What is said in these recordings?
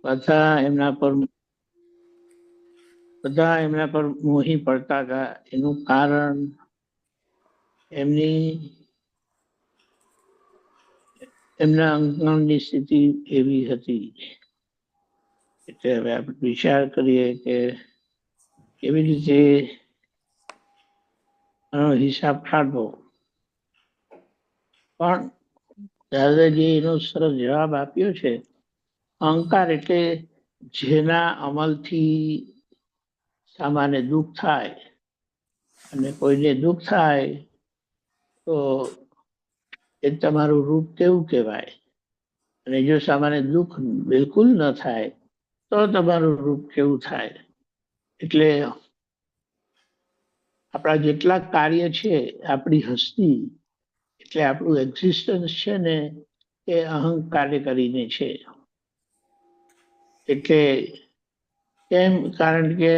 બધા એમના પર મોહી પડતા હતા. એનું કારણ એમના અંગની સ્થિતિ એવી હતી. એટલે હવે આપણે વિચાર કરીએ કે કેવી રીતે આનો હિસાબ કાઢવો. પણ દાદાજી એનો સરસ જવાબ આપ્યો છે. અહંકાર એટલે જેના અમલથી સામાન્ય દુઃખ થાય, અને કોઈને દુઃખ થાય તો એ તમારું રૂપ કેવું કહેવાય, અને જો સામાન્ય દુઃખ બિલકુલ ન થાય તો તમારું રૂપ કેવું થાય. એટલે આપણા જેટલા કાર્ય છે, આપણી હસ્તી એટલે આપણું એક્ઝિસ્ટન્સ છે ને, એ અહંકારે કરીને છે. એટલે કેમ? કારણ કે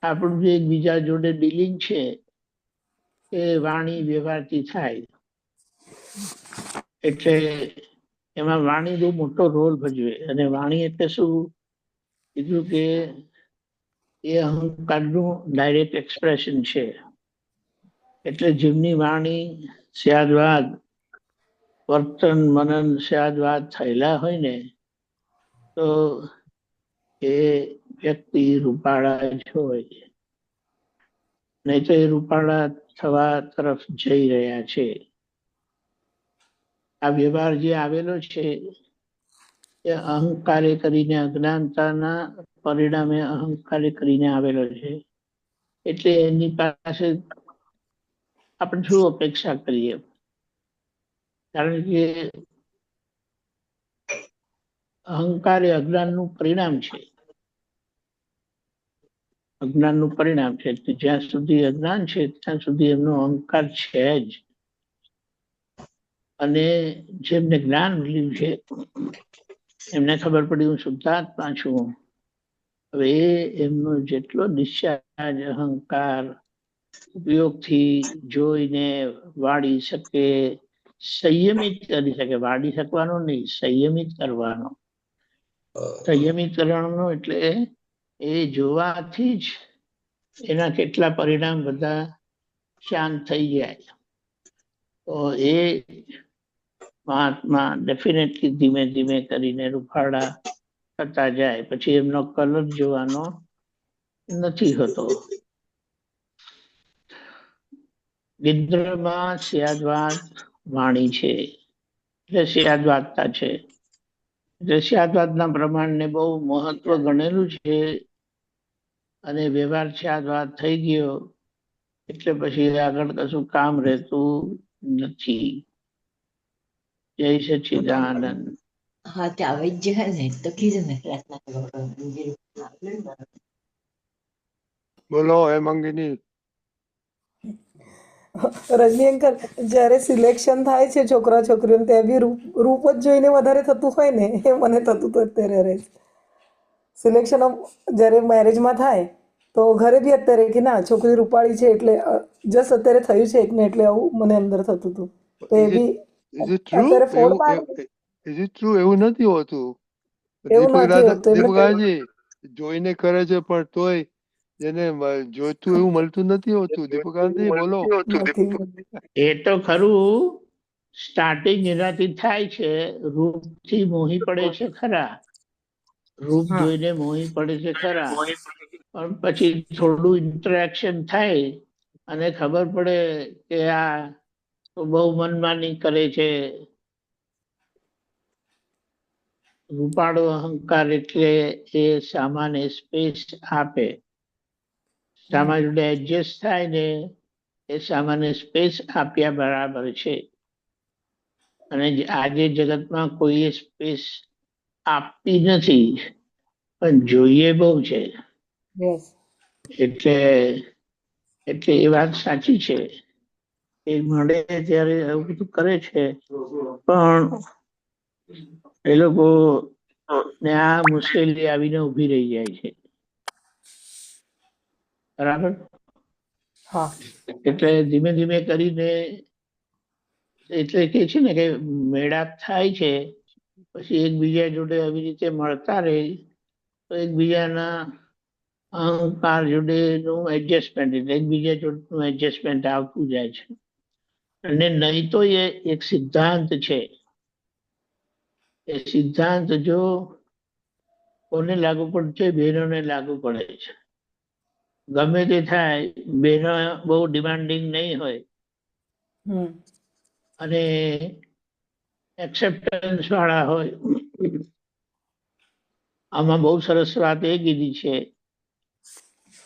આપણું જે એકબીજા જોડે ડીલિંગ છે એ વાણી વ્યવહારથી થાય. એટલે એમાં વાણી બહુ મોટો રોલ ભજવે. અને વાણી એટલે શું કીધું કે એ અહંકારનું ડાયરેક્ટ એક્સપ્રેશન છે. એટલે જેમની વાણી સ્યાદવાદ, વર્તન મનન સ્યાદવાદ થયેલા હોય ને, તો એ વ્યક્તિ રૂપાળા જ હોય. નહીં તો એ રૂપાળા થવા તરફ જઈ રહ્યા છે. આ વ્યવહાર જે આવેલો છે એ અહંકારે કરીને, અજ્ઞાનતાના પરિણામે અહંકારે કરીને આવેલો છે. એટલે એની પાસે આપણે શું અપેક્ષા કરીએ? કારણ કે અહંકાર એ અજ્ઞાનનું પરિણામ છે. અજ્ઞાનનું પરિણામ છે. જ્યાં સુધી અજ્ઞાન છે ત્યાં સુધી એમનો અહંકાર છે જ. અને જેમને જ્ઞાન મળ્યું છે એમને ખબર પડી હું શુદ્ધાત્મા છું. હવે એમનો જેટલો નિશ્ચાજ અહંકાર ઉપયોગથી જોઈને વાળી શકે, સંયમિત કરી શકે. વાળી શકવાનો નહીં, સંયમિત કરવાનો. સંયમિત કરવાનો એટલે એ જોવાથી જ એના કેટલા પરિણામ બધા શાંત થઈ જાય. તો એ મહાત્મા ડેફિનેટલી ધીમે ધીમે કરીને રૂપાળા થતા જાય. પછી એમનો કલર જોવાનો નથી હોતો. નિદ્રામાં સ્યાદવાદ વાણી છે, એટલે સ્યાદવાદતા છે. એટલે સ્યાદવાદના પ્રમાણને બહુ મહત્વ ગણેલું છે. અને વ્યવહાર સ્યાદવાદ થઈ ગયો એટલે પછી આગળ કશું કામ રહેતું નથી. જય સચ્ચિદાનંદ. હા, તે આવી જ જાય ને તો કીધું ને પ્રાર્થના કરવા. બોલો હેમાંગીની. રજની અંકલ, જ્યારે સિલેક્શન થાય છે છોકરા છોકરીઓને, ત્યાં બી રૂપ જ જોઈને વધારે થતું હોય ને, એ મને થતું હતું અત્યારે. સિલેક્શન જ્યારે મેરેજમાં થાય તો ઘરે બી અત્યારે કે ના છોકરી રૂપાળી છે એટલે જસ્ટ અત્યારે થયું છે એકને એટલે આવું મને અંદર થતું હતું. તો એ બી અત્યારે ફોડ પાડે. Is it true? એવું નથી હોતું. એવું નથી હોતું. દીપકજી જોઈને કરે છે પણ તોય જેને જોઈતું એવું મળતું નથી હોતું. દીપકાજી બોલો. એ તો ખરું, સ્ટાર્ટિંગ એનાથી થાય છે. રૂપથી મોહી પડે છે ખરા, રૂપ જોઈને મોહી પડે છે ખરા, પણ પછી થોડું ઇન્ટરેક્શન થાય અને ખબર પડે કે આ તો બહુ મનમાની કરે છે. રૂપાળો અહંકાર એટલે એ સામાન્ય સ્પેસ આપે. સામા જોડે એડજસ્ટ થાય ને એ સામાન્ય સ્પેસ આપ્યા બરાબર છે. અને આજે જગતમાં કોઈ સ્પેસ આપતી નથી, પણ જોઈએ બહુ છે. એટલે એ વાત સાચી છે. એ મળે ત્યારે એવું બધું કરે છે, પણ એ લોકો ને આ મુશ્કેલી આવીને ઉભી રહી જાય છે. બરાબર? એટલે ધીમે ધીમે કરીને, એટલે કે છે ને કે મેળાપ થાય છે પછી એકબીજા જોડે આવી રીતે મળતા રહે તો એકબીજાના અહંકાર જોડેનું એડજસ્ટમેન્ટ, એટલે એકબીજા જોડેનું એડજસ્ટમેન્ટ આવતું જાય છે. અને નહીં તો એ એક સિદ્ધાંત છે. એ સિદ્ધાંત જો કોને લાગુ પડે છે? બહેનોને લાગુ પડે છે. ગમે તે થાય, બહેનો બહુ ડિમાન્ડિંગ નહીં હોય હમ અને એક્સેપ્ટન્સ વાળા હોય. આમાં બહુ સરસ વાત એ કીધી છે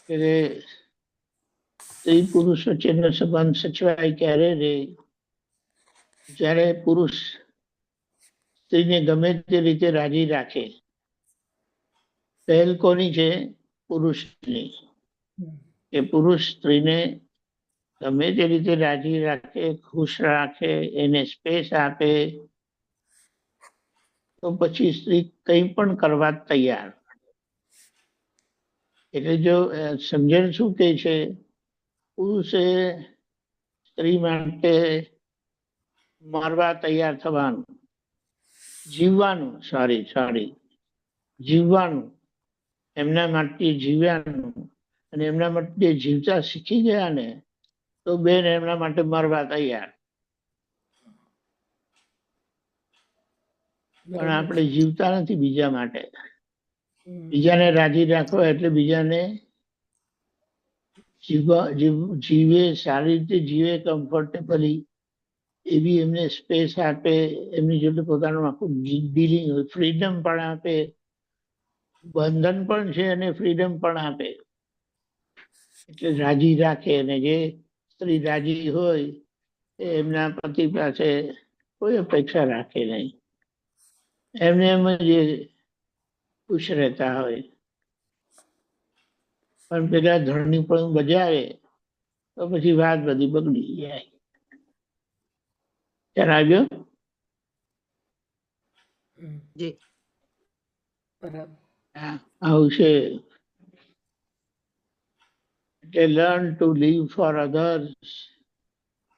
કે સ્ત્રી પુરુષ વચ્ચેનો સંબંધ સચવાય ક્યારે રે? જ્યારે પુરુષ સ્ત્રીને ગમે તે રીતે રાજી રાખે. પહેલ કોની છે? પુરુષની. કે પુરુષ સ્ત્રીને ગમે તે રીતે રાજી રાખે, ખુશ રાખે, એને સ્પેસ આપે, તો પછી સ્ત્રી કંઈ પણ કરવા તૈયાર. એટલે જો સમજણ શું કહે છે? પુરુષે સ્ત્રી માટે મરવા તૈયાર થવાનું, જીવવાનું, જીવવાનું, એમના માટે જીવવાનું. અને એમના માટે જીવતા શીખી ગયા ને તો બેન એમના માટે મરવા તૈયાર. પણ આપણે જીવતા નથી બીજા માટે. બીજાને રાજી રાખવા એટલે બીજાને જીવે, સારી રીતે જીવે, કમ્ફર્ટેબલી, એવી એમને સ્પેસ આપે, એમની જોડે પોતાનું આખું ડીલિંગ, ફ્રીડમ પણ આપે. બંધન પણ છે અને ફ્રીડમ પણ આપે. એટલે રાજી રાખે. અને જે સ્ત્રી રાજી હોય એ એમના પતિ પાસે કોઈ અપેક્ષા રાખે નહીં, એમને એમ જ ખુશ રહેતા હોય. પણ પેલા ધણી પણ બજાવે તો પછી વાત બધી બગડી જાય. ખ્યાલ આવ્યો? જી બરાબર. આવું છે. એટલે learn to live for others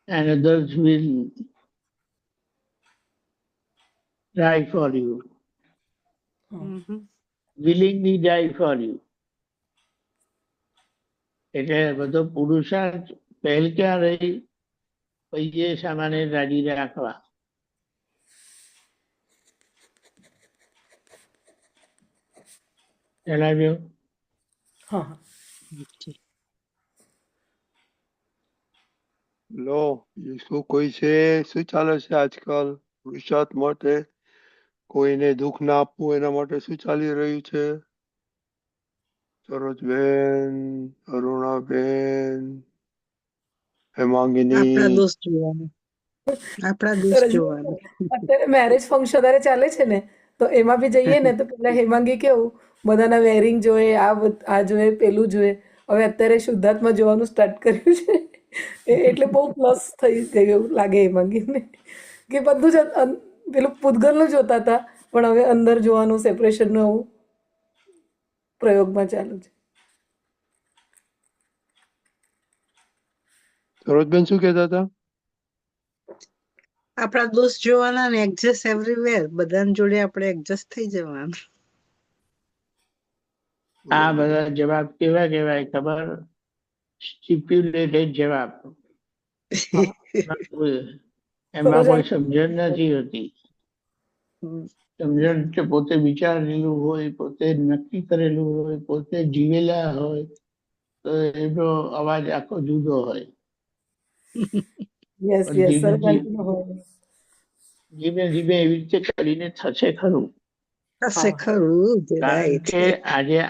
and others will die for you. willingly die for you. એટલે બધો પુરુષાર્થ પહેલ ક્યાં રહી? પૈયે સામાને રાજી રાખવા. જણાવ્યો? હા હા. લો, બીજું શું કોઈ છે? શું ચાલે છે આજકાલ પુરુષાર્થ માટે? કોઈને દુઃખ ના આપવું એના માટે શું ચાલી રહ્યું છે? સરોજબેન, અરુણાબેન, હેમાંગિની. આપણા દોસ્ત જોવાનું, આપણા દોસ્ત જોવાનું. અત્યારે મેરેજ ફંક્શન વધારે ચાલે છે ને, તો એમાં બી જઈએ ને તો પેલા હેમાંગી કેવું બધાના વેરિંગ જોઈએ, આ જોઈએ, પેલું જોઈએ. હવે અત્યારે શુદ્ધાત્મા જોવાનું સ્ટાર્ટ કર્યું છે. એટલે બહુ પ્લસ થઈ ગયું એવું લાગે હેમાંગીને, કે બધું જ પેલું પૂતગલનું જોતા હતા પણ હવે અંદર જોવાનું, સેપરેશનનું આવું પ્રયોગમાં ચાલુ છે. સરોજબેન શું કહેતા હતા? આપણા દોસ્ત જોવાના ને એડજસ્ટ એવરીવેર, બધાની જોડે આપણે એડજસ્ટ થઈ જવાનું. આ બધા જવાબ કેવા કહેવાય ખબર? સ્ટિપ્યુલેટેડ જવાબ. એમાં કોઈ સમજણ નથી હોતી. સમજણ છે પોતે વિચારેલું હોય, પોતે નક્કી કરેલું હોય, પોતે જીવેલા હોય તો એનો અવાજ આખો જુદો હોય. યસ પણ યસ ધીમે સર, ધીમે ધીમે એવી રીતે કરીને થશે ખરું. હશે ખરું, કારણ રાઈટ. કે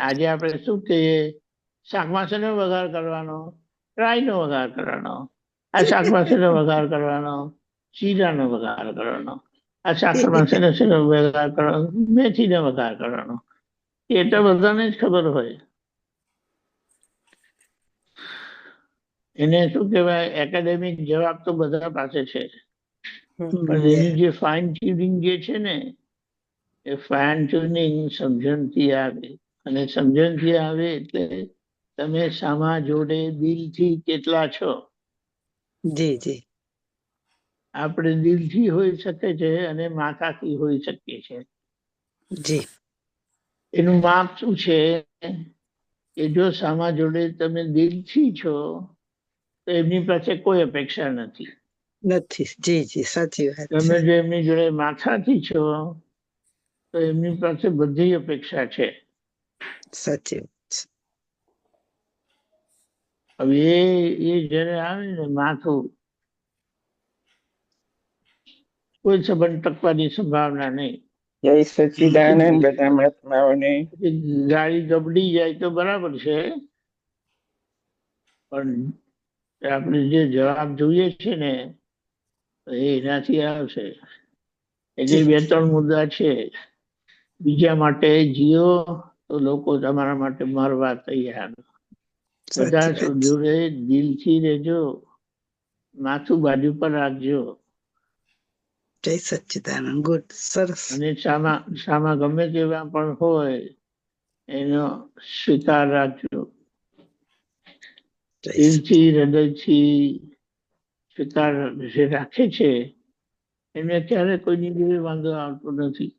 આજે આપણે શું કહીએ? શાકમાં શેનો વઘાર કરવાનો? રાઈનો વઘાર કરવાનો. આ શાકમાં શેનો વઘાર કરવાનો? જીરાનો વઘાર કરવાનો. આ શાકમાં શેનો વઘાર કરવાનો? મેથીનો વઘાર કરવાનો. એ તો બધાને જ ખબર હોય. એને શું કહેવાય? એકેડેમિક જવાબ તો બધા પાસે છે, પણ એની જે ફાઇન ટ્યુનિંગ જે છે ને, એ ફાઇન ટ્યુનિંગ સમજણથી આવે. અને સમજણથી આવે એટલે તમે સામા જોડે દિલથી કેટલા છો. જી જી. આપણે દિલથી હોઈ શકે છે અને માથાથી હોઈ શકીએ છે. જી એનું માપ શું છે કે જો સામા જોડે તમે દિલથી છો તો એમની પાસે કોઈ અપેક્ષા નથી. નથી. જી સાચી વાત તમે છે. જો એમની જોડે માથાથી છો તો એમની પાસે બધી અપેક્ષા છે. સાચી વાત છે. હવે એ જયારે આવે ને માથું, કોઈ સંબંધ ટકવાની સંભાવના નહીં. જય સચ્ચિદાનંદ બધા મહાત્માઓને. પછી ગાડી ગબડી જાય તો બરાબર છે, પણ આપણે જે જવાબ જોઈએ છે ને એ એનાથી આવશે. એટલે જી 2-3 મુદ્દા છે. બીજા માટે જીવો તો લોકો તમારા માટે મરવા તૈયાર. બધા સાચી વાત છે. જોડે દિલથી રહેજો, માથું બાજુ પર રાખજો જય સચ્ચિદાનંદ. ગુડ. સરસ. અને સામા ગમે તેવા પણ હોય એનો સ્વીકાર રાખજો. જય દિલથી હૃદયથી સ્વીકાર જે રાખે છે એને ક્યારે કોઈની જોડે વાંધો આવતો નથી.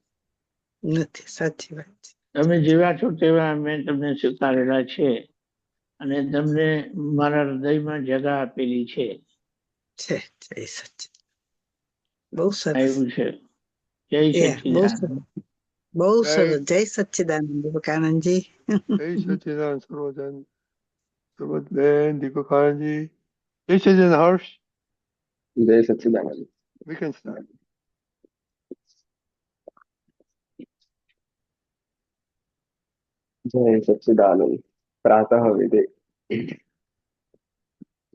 નથી. સાચી વાત છે. તમે જેવા છો તેવા મેં તમને સ્વીકારેલા છે અને તમને મારા હૃદયમાં જગા આપેલી છે. છે. જય સચ્ચિદાનંદ. બહુ સરસ. એવું છે. જય બહુ સચ્ચિદાનંદ. સરસ. બહુ જય સરસ. જય સચ્ચિદાનંદ વિવેકાનંદજી. જય સચ્ચિદાનંદ સર્વજન, સર્વતબેન, દીપક આનંદજી. જય સચ્ચિદાનંદ હર્ષ. જય સચ્ચિદાનંદ. We can start. જય સચ્ચિદાનંદ. પ્રાતઃ વિદે.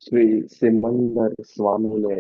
શ્રી સિમંદર સ્વામીને